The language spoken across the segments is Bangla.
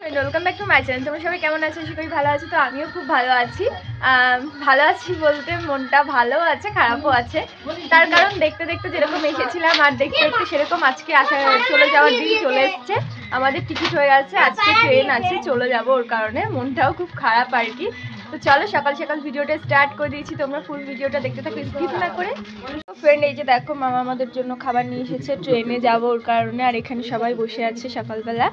Welcome back to my channel. তোমরা সবাই কেমন আছো? আশা করি ভালো আছো। তো আমিও খুব ভালো আছি। ভালো আছি বলতে মনটা ভালো আছে, খারাপও আছে। তার কারণ দেখতে দেখতে যেরকম এসেছিলাম আর দেখতে দেখতে সেরকম আজকে চলে যাওয়ার দিন চলে এসছে। আমাদের টিকিট হয়ে গেছে, আজকে ট্রেন আছে, চলে যাবো। ওর কারণে মনটাও খুব খারাপ আর কি। তো চলো সকাল সকাল ভিডিওটা স্টার্ট করে দিয়েছি, তোমরা ফুল ভিডিওটা দেখতে থাকো স্কিপ না করে। ফ্রেন্ড, এই যে দেখো মামা আমাদের জন্য খাবার নিয়ে এসেছে, ট্রেনে যাবো ওর কারণে। আর এখানে সবাই বসে আছে সকালবেলা।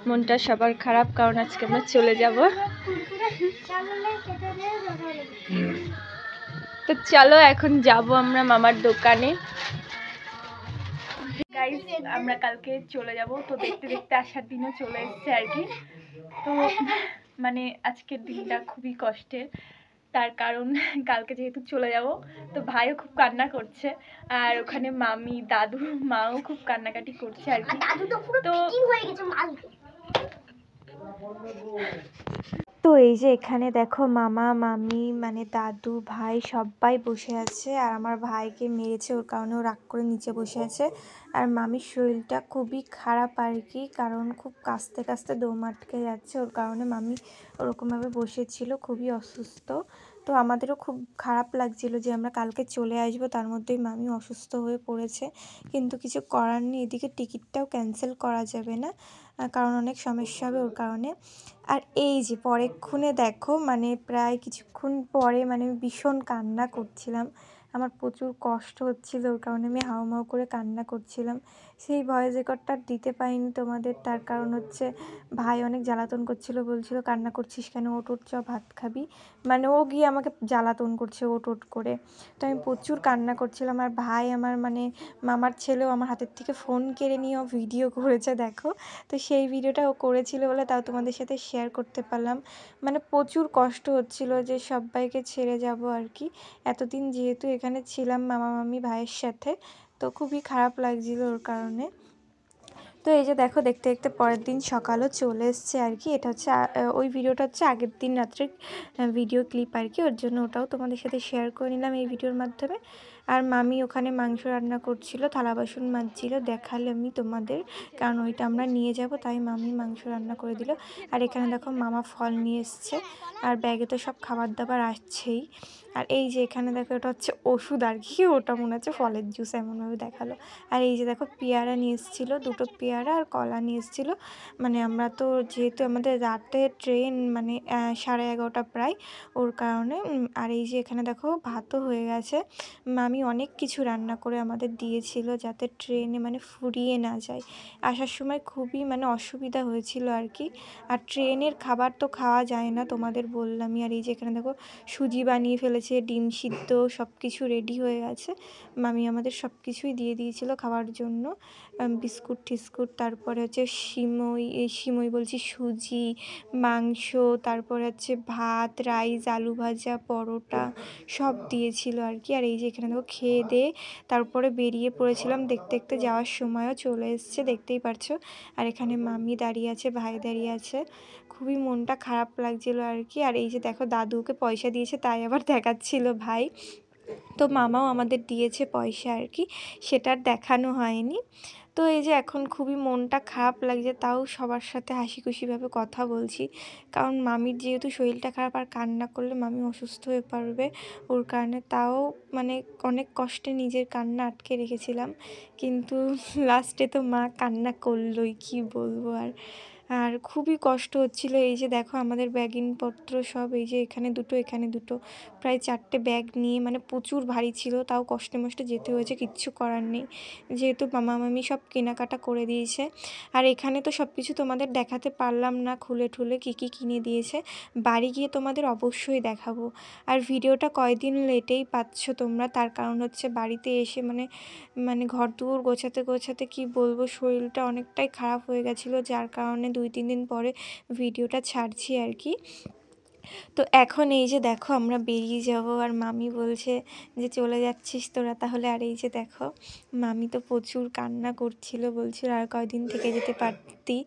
মনটা সবার খারাপ কারণ আজকে আমরা চলে যাব। তো চলো এখন যাব আমরা মামার দোকানে। গাইস, আমরা কালকে চলে যাব। তো দেখতে দেখতে আসার দিনও চলে এসেছে আর কি। তো মানে আজকের দিনটা খুবই কষ্টের, তার কারণ কালকে যেহেতু চলে যাব। তো ভাইও খুব কান্না করছে, আর ওখানে মামি, দাদু, মাও খুব কান্নাকাটি করছে আর কি। তো এই যে এখানে দেখো মামা, মামি, মানে দাদু, ভাই সবাই বসে আছে। আর আমার ভাইকে মেরেছে, ওর কারণে ও রাগ করে নিচে বসে আছে। আর মামির শরীরটা খুবই খারাপ আর কি, কারণ খুব কাঁচতে কাঁচতে দম আটকে যাচ্ছে। ওর কারণে মামি ওরকমভাবে বসেছিল, খুবই অসুস্থ। তো আমাদেরও খুব খারাপ লাগছিল যে আমরা কালকে চলে আসবো, তার মধ্যেই মামি অসুস্থ হয়ে পড়েছে। কিন্তু কিছু করার নেই, এদিকে টিকিটটাও ক্যান্সেল করা যাবে না, কারণ অনেক সমস্যা হবে ওর কারণে। আর এই যে পরেক্ষণে দেখো, মানে প্রায় কিছুক্ষণ পরে মানে ভীষণ কান্না করছিলাম। আমার প্রচুর কষ্ট হচ্ছিল, ওর কারণে আমি হাউমাউ করে কান্না করছিলাম। সেই ভয়েস রেকর্ডটা দিতে পারিনি তোমাদের, তার কারণ হচ্ছে ভাই অনেক জ্বালাতন করছিল, বলছিল কান্না করছিস কেন, ওট ওট চ ভাত খাবি। মানে ও গিয়ে আমাকে জ্বালাতন করছে ওট ওট করে। তো আমি প্রচুর কান্না করছিলাম। আর ভাই আমার মানে মামার ছেলেও আমার হাতের থেকে ফোন কেড়ে নিয়েও ভিডিও করেছে দেখো। তো সেই ভিডিওটা ও করেছিল বলে তাও তোমাদের সাথে শেয়ার করতে পারলাম। মানে প্রচুর কষ্ট হচ্ছিল যে সবাইকে ছেড়ে যাব আর কি। এতদিন যেহেতু এখানে ছিলাম মামা মামি ভাইয়ের সাথে, তো খুবই খারাপ লাগছিল ওর কারণে। তো এই যে দেখো দেখতে দেখতে পরের দিন সকালও চলে এসছে আর কি। এটা হচ্ছে ওই ভিডিওটা হচ্ছে আগের দিন রাত্রের ভিডিও ক্লিপ আর কি, ওর জন্য ওটাও তোমাদের সাথে শেয়ার করে নিলাম এই ভিডিওর মাধ্যমে। আর মামি ওখানে মাংস রান্না করছিল, থালা বাসন মাজছিল, দেখালে আমি তোমাদের, কারণ ওইটা আমরা নিয়ে যাব, তাই মামি মাংস রান্না করে দিল। আর এখানে দেখো মামা ফল নিয়ে এসছে, আর ব্যাগে তো সব খাবার দাবার আসছেই। আর এই যে এখানে দেখো এটা হচ্ছে ওষুধ আর কি, ওটা মনে হচ্ছে ফলের জুস এমনভাবে দেখালো। আর এই যে দেখো পেয়ারা নিয়ে এসেছিলো, দুটো পেয়ারা আর কলা নিয়ে এসেছিলো। মানে আমরা তো যেহেতু আমাদের রাতে ট্রেন, মানে 11:30 প্রায়, ওর কারণে। আর এই যে এখানে দেখো ভাতও হয়ে গেছে। মামি অনেক কিছু রান্না করে আমাদের দিয়েছিল, যাতে ট্রেনে মানে ফুরিয়ে না যায়। আসার সময় খুবই মানে অসুবিধা হয়েছিল আর কি। আর ট্রেনের খাবার তো খাওয়া যায় না, তোমাদের বললামই। আর এই যে এখানে দেখো সুজি বানিয়ে ফেলেছে, ডিম সিদ্ধ, সব কিছু রেডি হয়ে গেছে। মামি আমাদের সব কিছুই দিয়ে দিয়েছিল খাওয়ার জন্য, বিস্কুট টিস্কুট, তারপরে হচ্ছে সিমই বলছি সুজি, মাংস, তারপরে হচ্ছে ভাত, রাইস, আলু ভাজা, পরোটা সব দিয়েছিল আর কি। আর এই যে এখানে দেখো খেয়ে দিয়ে তারপরে বেরিয়ে পড়েছিলাম। দেখতে দেখতে যাওয়ার সময়ও চলে এসছে, দেখতেই পারছো। আর এখানে মামি দাঁড়িয়ে আছে, ভাই দাঁড়িয়ে আছে, খুবই মনটা খারাপ লাগছিল আর কি। আর এই যে দেখো দাদুকে পয়সা দিয়েছে, তাই আবার দেখাচ্ছিল ভাই। তো মামাও আমাদের দিয়েছে পয়সা আর কি, সেটার দেখানো হয়নি। তো এই যে এখন খুবই মনটা খারাপ লাগছে, তাও সবার সাথে হাসি খুশিভাবে কথা বলছি, কারণ মামির যেহেতু শরীরটা খারাপ, আর কান্না করলে মামি অসুস্থ হয়ে পড়বে ওর কারণে। তাও মানে অনেক কষ্টে নিজের কান্না আটকে রেখেছিলাম, কিন্তু লাস্টে তো মা কান্না করলোই, কি বলবো আর। আর খুবই কষ্ট হচ্ছিল। এই যে দেখো আমাদের ব্যাগিনপত্র সব, এই যে এখানে দুটো, এখানে দুটো, প্রায় 4টে ব্যাগ নিয়ে, মানে প্রচুর ভারী ছিল, তাও কষ্টে মষ্টে যেতে হয়েছে, কিচ্ছু করার নেই, যেহেতু মামা মামি সব কেনাকাটা করে দিয়েছে। আর এখানে তো সব কিছু তোমাদের দেখাতে পারলাম না খুলে ঠুলে কী কী কিনে দিয়েছে, বাড়ি গিয়ে তোমাদের অবশ্যই দেখাবো। আর ভিডিওটা কয়দিন লেটেই পাচ্ছ তোমরা, তার কারণ হচ্ছে বাড়িতে এসে মানে মানে ঘর দুয়ার গোছাতে গোছাতে কি বলবো, শরীরটা অনেকটাই খারাপ হয়ে গেছিলো, যার কারণে 2-3 দিন পরে ভিডিওটা ছাড়ছি আর কি। তো এখন এই যে দেখো আমরা বেরিয়ে যাব, আর মামি বলছে যে চলে যাচ্ছিস তোরা তাহলে। আর এই যে দেখো মামি তো প্রচুর কান্না করছিল, বলছিল আর কয়দিন থেকে যেতে পারতি।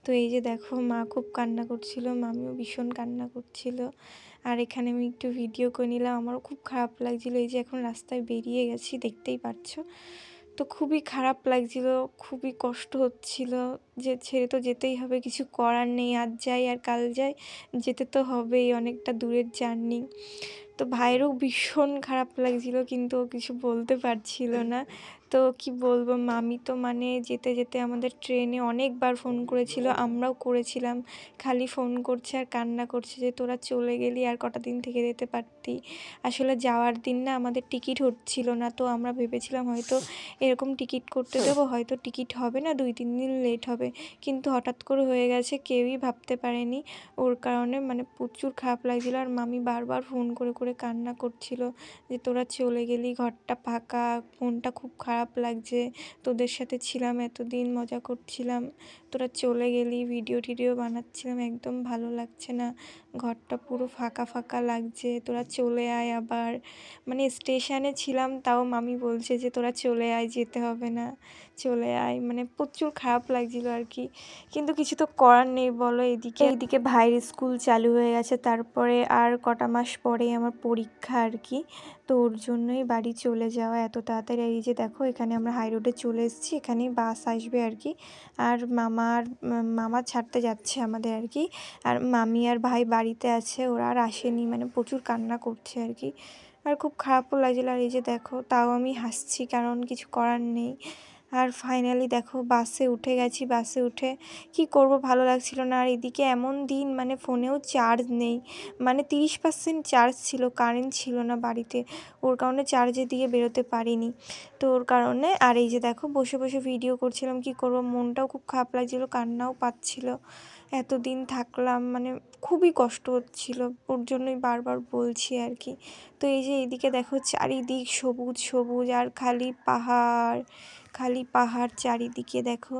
তো এই যে দেখো মা খুব কান্না করছিল, মামিও ভীষণ কান্না করছিল। আর এখানে আমি একটু ভিডিও করে নিলাম, আমারও খুব খারাপ লাগছিলো। এই যে এখন রাস্তায় বেরিয়ে গেছি, দেখতেই পাচ্ছ। তো খুবই খারাপ লাগছিল, খুবই কষ্ট হচ্ছিল যে ছেড়ে তো যেতেই হবে, কিছু করার নেই, আজ যাই আর কাল যাই, যেতে তো হবেই, অনেকটা দূরের জার্নি। তো ভাইয়েরও ভীষণ খারাপ লাগছিল কিন্তু ও কিছু বলতে পারছিল না। তো কি বলবো, মামি তো মানে যেতে যেতে আমাদের ট্রেনে অনেকবার ফোন করেছিল, আমরাও করেছিলাম, খালি ফোন করছে আর কান্না করছে যে তোরা চলে গেলি, আর কটা দিন থেকে যেতে পারতি। আসলে যাওয়ার দিন না আমাদের টিকিট হচ্ছিল না, তো আমরা ভেবেছিলাম হয়তো এরকম টিকিট করতে দেবো, হয়তো টিকিট হবে না, 2-3 দিন লেট হবে, কিন্তু হঠাৎ করে হয়ে গেছে, কেউই ভাবতে পারেনি। ওর কারণে মানে প্রচুর খারাপ লাগছিলো, আর মামি বারবার ফোন করে করে কান্না করছিল যে তোরা চলে গেলি, ঘরটা ফাঁকা, মনটা খুব খারাপ লাগছে, তোদের সাথে ছিলাম এতদিন, মজা করছিলাম, তোরা চলে গেলি, ভিডিও টিডিও বানাচ্ছিলাম, একদম ভালো লাগছে না, ঘরটা পুরো ফাঁকা ফাঁকা লাগছে, তোরা চলে আয় আবার। মানে স্টেশনে ছিলাম তাও মামি বলছে যে তোরা চলে আয়, যেতে হবে না, চলে আয়, মানে প্রচুর খারাপ লাগছিলো আর কি। কিন্তু কিছু তো করার নেই বলো। এদিকে ভাইয়ের স্কুল চালু হয়ে গেছে, তারপরে আর কটা মাস পরেই আমার পরীক্ষা আর কি। তো ওর জন্যই বাড়ি চলে যাওয়া এত তাড়াতাড়ি। এই যে দেখো এখানে আমরা হাই রোডে চলে এসেছি, এখানেই বাস আসবে আর কি। আর মামা ছাড়তে যাচ্ছে আমাদের আর কি। আর মামি আর ভাই বাড়িতে আছে, ওরা আর আসেনি, মানে প্রচুর কান্না করছে আর কি। আর খুব খারাপও লাগছিলো। আর এই যে দেখো তাও আমি হাসছি, কারণ কিছু করার নেই। আর ফাইনালি দেখো বাসে উঠে গেছি, বাসে উঠে কি করব, ভালো লাগছিল না। আর এদিকে এমন দিন মানে ফোনেও চার্জ নেই, মানে 30% চার্জ ছিল, কারেন্ট ছিল না বাড়িতে, ওর কারণে চার্জের দিকে বেরোতে পারিনি। তো ওর কারণে আর এই যে দেখো বসে বসে ভিডিও করছিলাম, কি করব, মনটাও খুব খারাপ লাগছিলো, কান্নাও পাচ্ছিল, এতদিন থাকলাম, মানে খুবই কষ্ট হচ্ছিল, ওর জন্যই বারবার বলছি আর কি। তো এই যে এইদিকে দেখো চারিদিক সবুজ সবুজ, আর খালি পাহাড়, খালি পাহাড় চারিদিকে দেখো।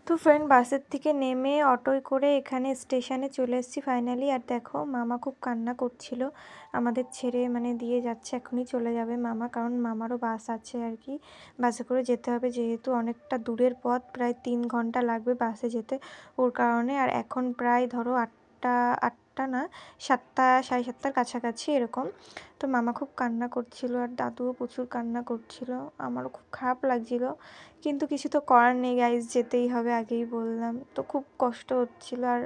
তো ফ্রেন্ড বাসের থেকে নেমে অটোয় করে এখানে স্টেশনে চলে এসেছি ফাইনালি। আর দেখো মামা খুব কান্না করছিল, আমাদের ছেড়ে মানে দিয়ে যাচ্ছে, এখনই চলে যাবে মামা, কারণ মামারও বাস আছে আর কি, বাসে করে যেতে হবে, যেহেতু অনেকটা দূরের পথ, প্রায় 3 ঘন্টা লাগবে বাসে যেতে, ওর কারণে। আর এখন প্রায় ধরো 8টা না, 7টা 7:30টার কাছাকাছি এরকম। তো মামা খুব কান্না করছিল, আর দাদুও প্রচুর কান্না করছিল, আমারও খুব খারাপ লাগছিল, কিন্তু কিছু তো করার নেই গাইজ, যেতেই হবে, আগেই বললাম। তো খুব কষ্ট হচ্ছিল। আর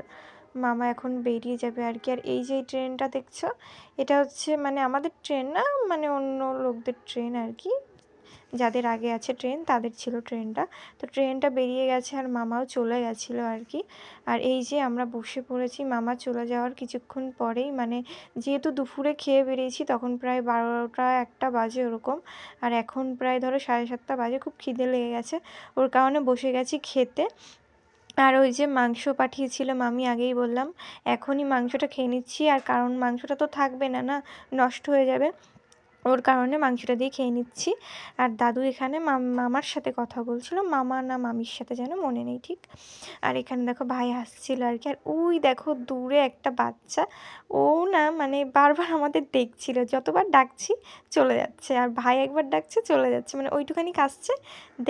মামা এখন বেরিয়ে যাবে আর কি। আর এই যে ট্রেনটা দেখছো, এটা হচ্ছে মানে আমাদের ট্রেন না, মানে অন্য লোকদের ট্রেন আর কি, যাদের আগে আছে ট্রেন তাদের ছিল ট্রেনটা। তো ট্রেনটা বেরিয়ে গেছে, আর মামাও চলে গেছিলো আর কি। আর এই যে আমরা বসে পড়েছি মামা চলে যাওয়ার কিছুক্ষণ পরেই, মানে যেহেতু দুপুরে খেয়ে বেরিয়েছি, তখন প্রায় 12টা 1টা বাজে ওরকম, আর এখন প্রায় ধরো 7:30টা বাজে, খুব খিদে লেগে গেছে, ওর কারণে বসে গেছি খেতে। আর ওই যে মাংস পাঠিয়েছিল মামি, আগেই বললাম, এখনই মাংসটা খেয়ে নিচ্ছি, আর কারণ মাংসটা তো থাকবে না, না নষ্ট হয়ে যাবে, ওর কারণে মাংসটা দিয়ে খেয়ে নিচ্ছি। আর দাদু এখানে মামার সাথে কথা বলছিল, মামা না মামির সাথে যেন মনে নেই ঠিক। আর এখানে দেখো ভাই হাসছিল আর কি। আর ওই দেখো দূরে একটা বাচ্চা, ও না মানে বারবার আমাদের দেখছিল, যতবার ডাকছি চলে যাচ্ছে, আর ভাই একবার ডাকছে চলে যাচ্ছে, মানে ওইটুখানি কাশছে,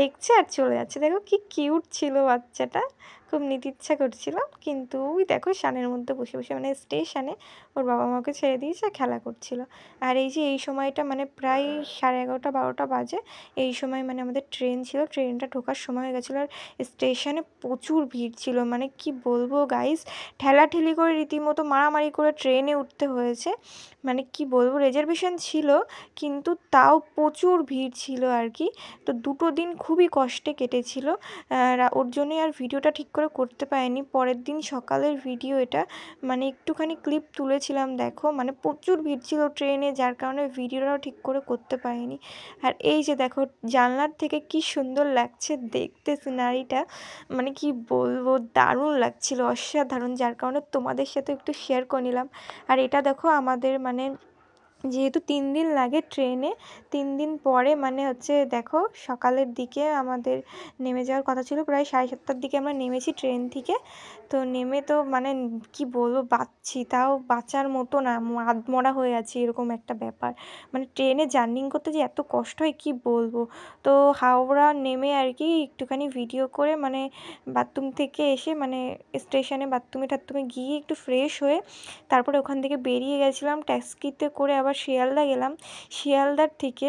দেখছে আর চলে যাচ্ছে। দেখো কি কিউট ছিল বাচ্চাটা, খুব নিতে ইচ্ছা করছিল, কিন্তু ওই দেখো সানের মধ্যে বসে বসে মানে স্টেশনে ওর বাবা মাকে ছেড়ে দিয়েছে, খেলা করছিল। আর এই যে এই সময়টা মানে প্রায় 11:30-12টা বাজে, এই সময় মানে আমাদের ট্রেন ছিল, ট্রেনটা ঢোকার সময় হয়ে গেছিলো। আর স্টেশনে প্রচুর ভিড় ছিল, মানে কি বলবো গাইস, ঠেলাঠেলি করে রীতিমতো মারামারি করে ট্রেনে উঠতে হয়েছে। মানে কি বলবো, রিজার্ভেশন ছিল কিন্তু তাও প্রচুর ভিড় ছিল আর কি। তো দুটো দিন খুবই কষ্টে কেটেছিল, আর ওর জন্যই আর ভিডিওটা ঠিক করে করতে পারিনি। পরের দিন সকালের ভিডিও এটা, মানে একটুখানি ক্লিপ তুলেছিলাম দেখো, মানে প্রচুর ভিড় ছিল ট্রেনে, যার কারণে ভিডিওটাও ঠিক করে করতে পারিনি। আর এই যে দেখো জানলার থেকে কি সুন্দর লাগছে দেখতে সিনারিটা, মানে কি বলবো, দারুণ লাগছিল, অসাধারণ, যার কারণে তোমাদের সাথে একটু শেয়ার করে নিলাম। আর এটা দেখো আমাদের মানে যেহেতু 3 দিন লাগে ট্রেনে, 3 দিন পরে মানে হচ্ছে দেখো সকালের দিকে আমাদের নেমে যাওয়ার কথা ছিল, প্রায় 7:30টার দিকে আমরা নেমেছি ট্রেন থেকে। তো নেমে তো মানে কি বলবো, বাঁচছি, তাও বাঁচার মতো না, আধমরা হয়ে আছি এরকম একটা ব্যাপার। মানে ট্রেনে জার্নি করতে যে এত কষ্ট হয় কি বলবো। তো হাওড়া নেমে আর কি একটুখানি ভিডিও করে মানে বাথরুম থেকে এসে মানে স্টেশনে বাথরুমে গিয়ে একটু ফ্রেশ হয়ে তারপরে ওখান থেকে বেরিয়ে গেছিলাম ট্যাক্সিতে করে, আবার শিয়ালদা গেলাম। শিয়ালদার থেকে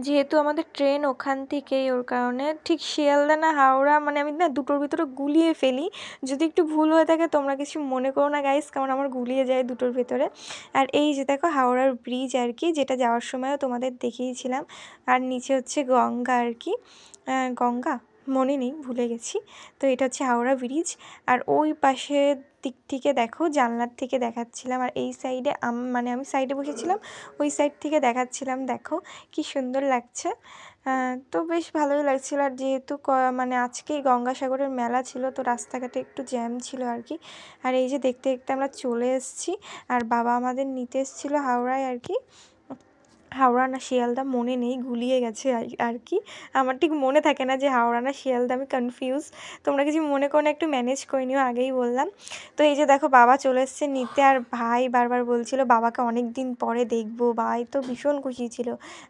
যেহেতু আমাদের ট্রেন ওখান থেকেই, ওর কারণে ঠিক শিয়ালদা না হাওড়া, মানে আমি না দুটোর ভিতরে গুলিয়ে ফেলি। যদি একটু ভুল হয়ে থাকে তোমরা কিছু মনে করো না গাইস, কারণ আমার গুলিয়ে যায় দুটোর ভেতরে। আর এই যে দেখো হাওড়ার ব্রিজ আর কি, যেটা যাওয়ার সময়ও তোমাদের দেখিয়েছিলাম। আর নিচে হচ্ছে গঙ্গা আর কি, গঙ্গা মনে নেই, ভুলে গেছি। তো এটা হচ্ছে হাওড়া ব্রিজ। আর ওই পাশের দিক থেকে দেখো জানলার থেকে দেখাচ্ছিলাম, আর এই সাইডে মানে আমি সাইডে বসেছিলাম, ওই সাইড থেকে দেখাচ্ছিলাম, দেখো কি সুন্দর লাগছে। তো বেশ ভালোই লাগছিল। আর যেহেতু মানে আজকেই গঙ্গাসাগরের মেলা ছিল, তো রাস্তাঘাটে একটু জ্যাম ছিল আর কি। আর এই যে দেখতে দেখতে আমরা চলে এসেছি, আর বাবা আমাদের নিতে এসেছিলো হাওড়ায় আর কি, হাওড়া না শিয়ালদা মনে নেই, গুলিয়ে গেছে আর কি। আমার ঠিক মনে থাকে না যে হাওড়া না শিয়ালদা, আমি কনফিউজ। তোমরা কিছু মনে করো না, একটু ম্যানেজ করে নিও, আগেই বললাম। তো এই যে দেখো বাবা চলে এসছে নিতে, আর ভাই বারবার বলছিল বাবাকে অনেক দিন পরে দেখবো। ভাই তো ভীষণ খুশি ছিল,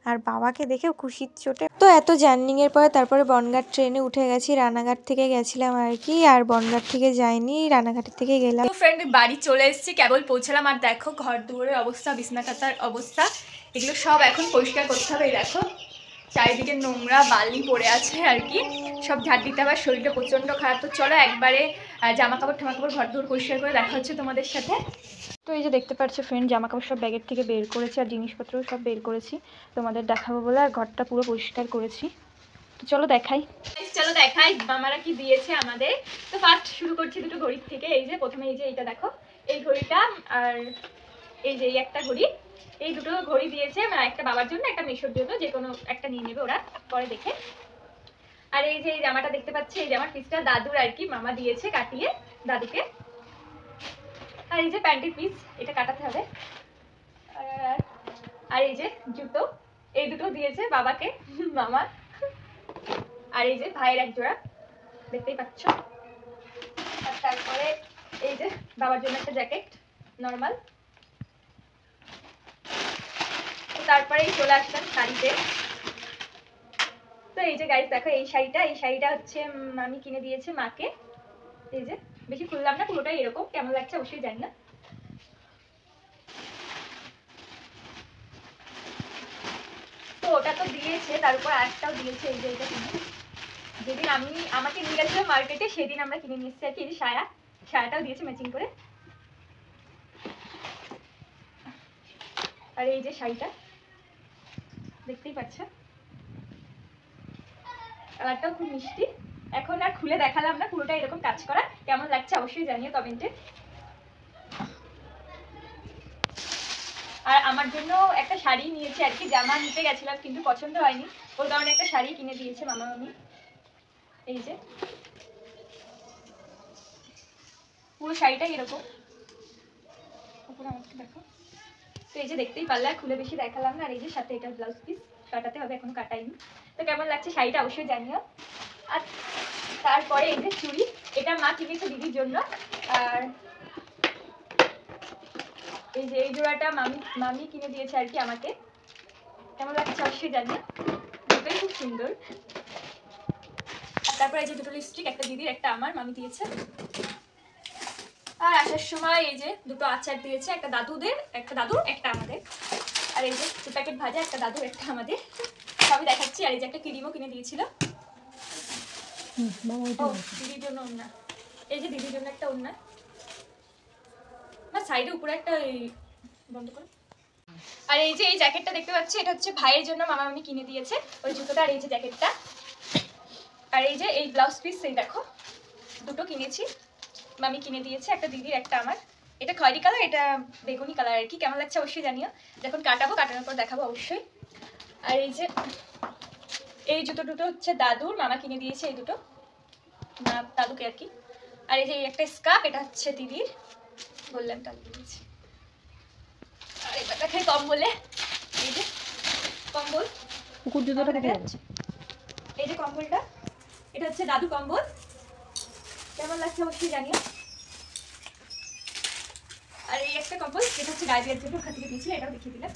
আর বাবাকে দেখেও খুশির চোটে। তো এত জার্নিংয়ের পরে তারপরে বনগাঁ ট্রেনে উঠে গেছি, রানাঘাট থেকে গেছিলাম আর কি, আর বনগাঁ থেকে যাইনি, রানাঘাটের থেকে গেলাম। তো ফ্রেন্ড বাড়ি চলে এসেছি, কেবল পৌঁছালাম। আর দেখো ঘর দুয়ারের অবস্থা, বিছনা কাতার অবস্থা, এগুলো সব এখন পরিষ্কার করতে হবে। এই দেখো চারিদিকে নোংরা বালি পড়ে আছে আর কি, সব ঝাড় দিতে হবে। শরীরটা প্রচণ্ড খারাপ। তো চলো একবারে জামা কাপড় ঘর দুয়ার পরিষ্কার করে দেখা হচ্ছে তোমাদের সাথে। তো এই যে দেখতে পাচ্ছ ফ্রেন্ড, জামা কাপড় সব ব্যাগের থেকে বের করেছি, আর জিনিসপত্র সব বের করেছি তোমাদের দেখাবো বলে, আর ঘরটা পুরো পরিষ্কার করেছি। তো চলো দেখাই, মামারা কি দিয়েছে আমাদের। তো ফার্স্ট শুরু করছি দুটো ঘড়ির থেকে। এই যে প্রথমে এই যে এইটা দেখো, এই ঘড়িটা, আর এই যে এই একটা ঘড়ি, এই দুটো ঘড়ি দিয়েছে, একটা বাবার জন্য একটা মেশোর জন্য, যে কোনো একটা নিয়ে নেবে ওরা পরে দেখে। আর এই যে এই জামাটা দেখতে পাচ্ছি, এই জামার পিসটা দাদুর আর কি, মামা দিয়েছে কাটিয়ে দাদুকে। আর এই যে প্যান্টের পিস, এটা কাটাতে হবে। আর এই যে জুতো, এই দুটো দিয়েছে বাবাকে মামা। আর এই যে ভাইয়ের এক জোড়া, দেখতেই পাচ্ছ। আর তারপরে এই যে বাবার জন্য একটা জ্যাকেট নর্মাল। তারপরেই চলে আসলাম শাড়িতে। তো এই যে গাইস দেখো, এই শাড়িটা হচ্ছে আমি কিনে দিয়েছে মাকে। এই যে বেশি খুললাম না, পুরোটাই এরকম, কেমন লাগছে অবশ্যই জানি না। তো ওটা তো দিয়েছে, তার উপর আরেকটাও দিয়েছে, এই যে এটা কিনে। যেদিন আমাকে নিয়ে গেছিল মার্কেটে, সেদিন আমরা কিনে নিয়ে এসেছি আর কি। এই যে সায়াটাও দিয়েছে ম্যাচিং করে। আর এই যে শাড়িটা দেখতেই পাচ্ছ, কালারটাও খুব মিষ্টি। এখন আর খুলে দেখালাম না, পুরোটা এরকম কাজ করা, কেমন লাগছে অবশ্যই জানিও কমেন্টে। আর আমার জন্য একটা শাড়ি নিয়েছে আর কি, জামা নিতে গেছিলাম কিন্তু পছন্দ হয়নি, ওর কারণে একটা শাড়ি কিনে দিয়েছে মামা মামি। এই যে পুরো শাড়িটা এরকম, উপরে আমাকে দেখো। তো এই যে দেখতেই পারলে, খুলে বেশি দেখালাম না। আর এই যে সাথে এটা ব্লাউজ পিস, কাটাতে হবে, এখনো কাটাইনি। তো কেমন লাগছে শাড়িটা অবশ্যই জানিও। আর তারপরে এই যে চুড়ি, এটা মা কিনেছে দিদির জন্য। আর এই যে এই জোড়াটা মামি কিনে দিয়েছে আর কি আমাকে। কেমন লাগছে অবশ্যই জানিও, দুটোই খুব সুন্দর। তারপরে এই যে দুটো লিপস্টিক, একটা দিদির একটা আমার, মামি দিয়েছে। আর আসার সময় এই যে দুটো আচার দিয়েছে, একটা দাদুদের, একটা দাদুর, একটা আমাদের। আর এই যে 2 প্যাকেট ভাজা, একটা দাদুর একটা আমাদের, সবই দেখাচ্ছি। আর এই যে একটা ক্রিমও কিনে দিয়েছিল দিদির জন্য ওড়না, এই যে দিদির জন্য একটা ওড়না, আমার সাইডে উপরে একটা বন্ধ করো। আর এই যে এই জ্যাকেটটা দেখতে পাচ্ছি, এটা হচ্ছে ভাইয়ের জন্য মামা মামি কিনে দিয়েছে, ওই জুতোটা আর এই যে জ্যাকেটটা। আর এই যে এই ব্লাউজ পিস, এই দেখো দুটো কিনেছি, মামি কিনে দিয়েছে, একটা দিদির একটা আমার। এটা খয়েরি কালার, এটা বেগুনি কালার আর কি। কেমন লাগছে অবশ্যই জানিও, যখন কাটাবো কাটানোর পর দেখাবো অবশ্যই। আর এই যে এই জুতো দুটো হচ্ছে দাদুর, মামা কিনে দিয়েছে এই দুটো, দাদুকে আর কি। আর এই যে একটা স্কার্ফ, এটা হচ্ছে দিদির, বললাম দাদু দিয়েছে। আর এবার দেখাই কম্বলে, এই যে কম্বল, কুকুর জুতোটা দেখা যাচ্ছে। এই যে কম্বলটা, এটা হচ্ছে দাদু কম্বল, কেমন লাগছে অবশ্যই জানিও। আর এই একটা কম্বল, এটা হচ্ছে ডায়রিয়ার জন্য ওখান থেকে দিয়েছিল, এটাও দেখিয়ে দিলাম।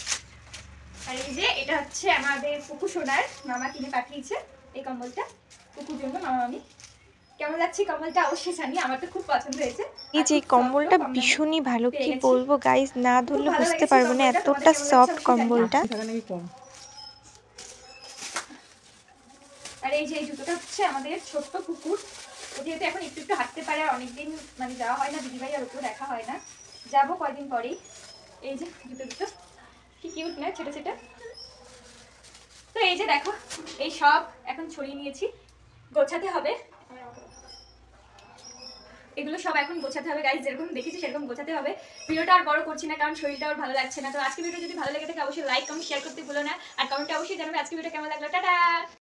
আর এই যে এটা হচ্ছে আমাদের কুকু সোনার, মামা কিনে পাঠিয়েছে এই কম্বলটা কুকুর জন্য, মামা মামি। কেমন লাগছে কম্বলটা অবশ্যই জানিয়ে, আমার তো খুব পছন্দ হয়েছে। এই যে কম্বলটা ভীষণই ভালো, কি বলবো গাইস, না ধরলে বুঝতে পারবো না, এতটা সফট কম্বলটা। আর এই যে এই জুতোটা হচ্ছে আমাদের ছোট্ট কুকুর, ও যেহেতু এখন একটু একটু হাঁটতে পারে, অনেকদিন মানে যাওয়া হয় না দিদিভাই আর ওকেও দেখা হয় না, যাবো কয়দিন পরেই। এই যে জুতো দুটো কি কিউট না, ছোট ছোট। তো এই যে দেখো এই সব এখন ছড়িয়ে নিয়েছি, গোছাতে হবে এগুলো সব, এখন গোছাতে হবে গাইস, যেরকম দেখেছি সেরকম গোছাতে হবে। ভিডিওটা আর বড় করছি না, কারণ শরীরটা আর ভালো লাগছে না। তো আজকে ভিডিও যদি ভালো লেগে থাকে অবশ্যই লাইক কমেন্ট শেয়ার করতে ভুলো না, আর কমেন্টে অবশ্যই জানাবে আজকে ভিডিও কেমন লাগলো। টাটা।